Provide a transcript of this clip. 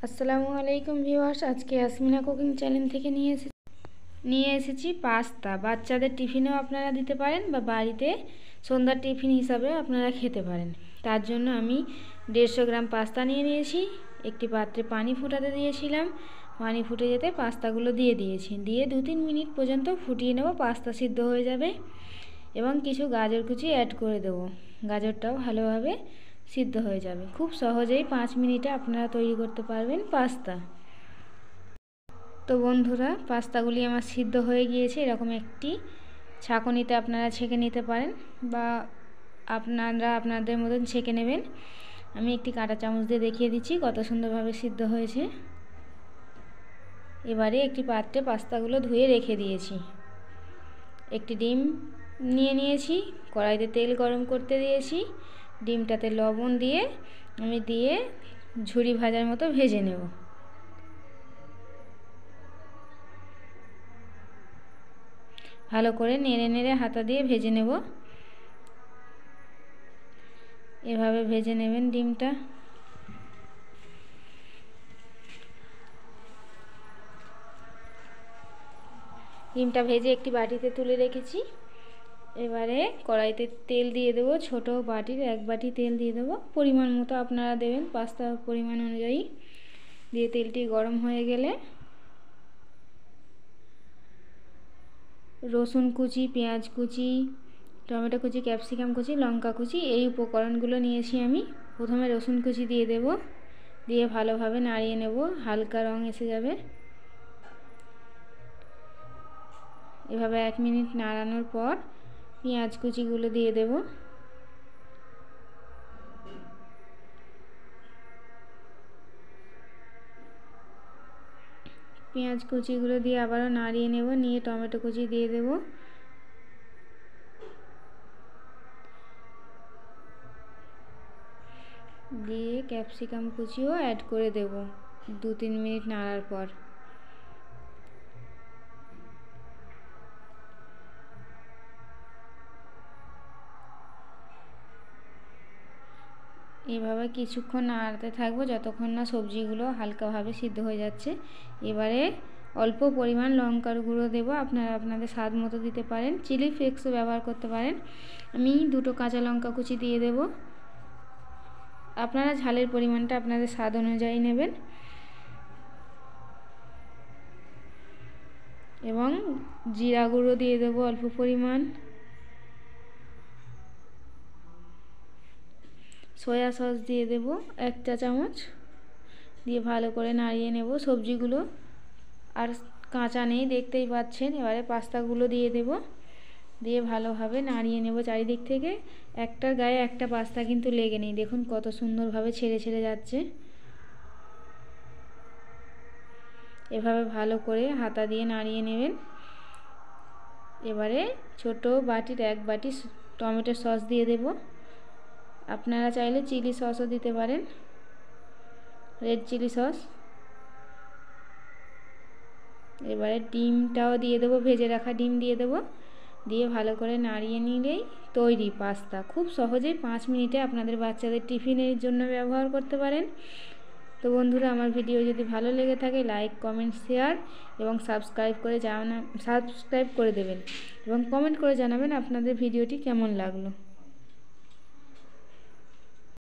আসসালামু আলাইকুম ভিউয়ার্স, আজকে ইয়াসমিনা কুকিং চ্যানেল থেকে নিয়ে এসেছি পাস্তা। বাচ্চাদের টিফিনেও আপনারা দিতে পারেন বা বাড়িতে সন্ধ্যার টিফিন হিসাবে আপনারা খেতে পারেন। তার জন্য আমি 150 গ্রাম পাস্তা নিয়েছি। একটি পাত্রে পানি ফুটাতে দিয়েছিলাম। পানি ফুটে যেতে পাস্তাগুলো দিয়ে দিয়েছি। দিয়ে 2-3 মিনিট পর্যন্ত ফুটিয়ে নেব। পাস্তা সিদ্ধ হয়ে যাবে এবং কিছু গাজর কুচি অ্যাড করে দেব। গাজরটাও ভালোভাবে সিদ্ধ হয়ে যাবে। খুব সহজেই 5 মিনিটে আপনারা তৈরি করতে পারবেন পাস্তা। তো বন্ধুরা, পাস্তাগুলি আমার সিদ্ধ হয়ে গিয়েছে। এরকম একটি ছাঁকনিতে আপনারা ছেঁকে নিতে পারেন বা আপনারা আপনাদের মতন ছেঁকে নেবেন। আমি একটি কাঁটা চামচ দিয়ে দেখিয়ে দিচ্ছি কত সুন্দরভাবে সিদ্ধ হয়েছে। এবারে একটি পাত্রে পাস্তাগুলো ধুয়ে রেখে দিয়েছি। একটি ডিম নিয়েছি, কড়াইতে তেল গরম করতে দিয়েছি। ডিমটাতে লবণ দিয়ে আমি ঝুরি ভাজার মতো ভেজে নেব। ভালো করে নেড়ে নেড়ে হাতা দিয়ে ভেজে নেব। এভাবে ভেজে নেবেন ডিমটা। ডিমটা ভেজে একটি বাটিতে তুলে রেখেছি। এবারে কড়াইতে তেল দিয়ে দেবো। ছোট বাটির 1 বাটি তেল দিয়ে দেবো। পরিমাণ মতো আপনারা দেবেন, পাস্তার পরিমাণ অনুযায়ী। দিয়ে তেলটি গরম হয়ে গেলে রসুন কুচি, পেঁয়াজ কুচি, টমেটো কুচি, ক্যাপসিকাম কুচি, লঙ্কা কুচি, এই উপকরণগুলো নিয়েছি আমি। প্রথমে রসুন কুচি দিয়ে দেব। দিয়ে ভালোভাবে নাড়িয়ে নেব। হালকা রং এসে যাবে। এভাবে 1 মিনিট নাড়ানোর পর পেঁয়াজ কুচিগুলো দিয়ে দেব। পেঁয়াজ কুচিগুলো দিয়ে আবারও নাড়িয়ে নেব। নিয়ে টমেটো কুচি দিয়ে দেব। দিয়ে ক্যাপসিকাম কুচিও অ্যাড করে দেব 2-3 মিনিট নাড়ার পর। এভাবে কিছুক্ষণ নাড়াতে থাকবো যতক্ষণ না সবজিগুলো হালকাভাবে সিদ্ধ হয়ে যাচ্ছে। এবারে অল্প পরিমাণ লঙ্কার গুঁড়ো দেবো। আপনারা আপনাদের স্বাদ মতো দিতে পারেন। চিলি ফ্লেক্সও ব্যবহার করতে পারেন। আমি 2টো কাঁচা লঙ্কা কুচি দিয়ে দেব। আপনারা ঝালের পরিমাণটা আপনাদের স্বাদ অনুযায়ী নেবেন। এবং জিরা গুঁড়ো দিয়ে দেবো অল্প পরিমাণ। সয়া সস দিয়ে দেব 1 চা চামচ। দিয়ে ভালো করে নাড়িয়ে নেব। সবজিগুলো আর কাঁচা নেই, দেখতেই পাচ্ছেন। এবারে পাস্তাগুলো দিয়ে দেব। দিয়ে ভালোভাবে নাড়িয়ে নেব চারিদিক থেকে। একটার গায়ে একটা পাস্তা কিন্তু লেগে নেই। দেখুন কত সুন্দরভাবে ছেড়ে ছেড়ে যাচ্ছে। এভাবে ভালো করে হাতা দিয়ে নাড়িয়ে নেবেন। এবারে ছোট বাটির 1 বাটি টমেটো সস দিয়ে দেব। আপনারা চাইলে চিলি সসও দিতে পারেন, রেড চিলি সস। এবারে ডিমটাও দিয়ে দেবো, ভেজে রাখা ডিম দিয়ে দেবো। দিয়ে ভালো করে নাড়িয়ে নিলেই তৈরি পাস্তা। খুব সহজেই 5 মিনিটে আপনাদের বাচ্চাদের টিফিনের জন্য ব্যবহার করতে পারেন। তো বন্ধুরা, আমার ভিডিও যদি ভালো লেগে থাকে লাইক, কমেন্ট, শেয়ার এবং সাবস্ক্রাইব করে দেবেন এবং কমেন্ট করে জানাবেন আপনাদের ভিডিওটি কেমন লাগলো।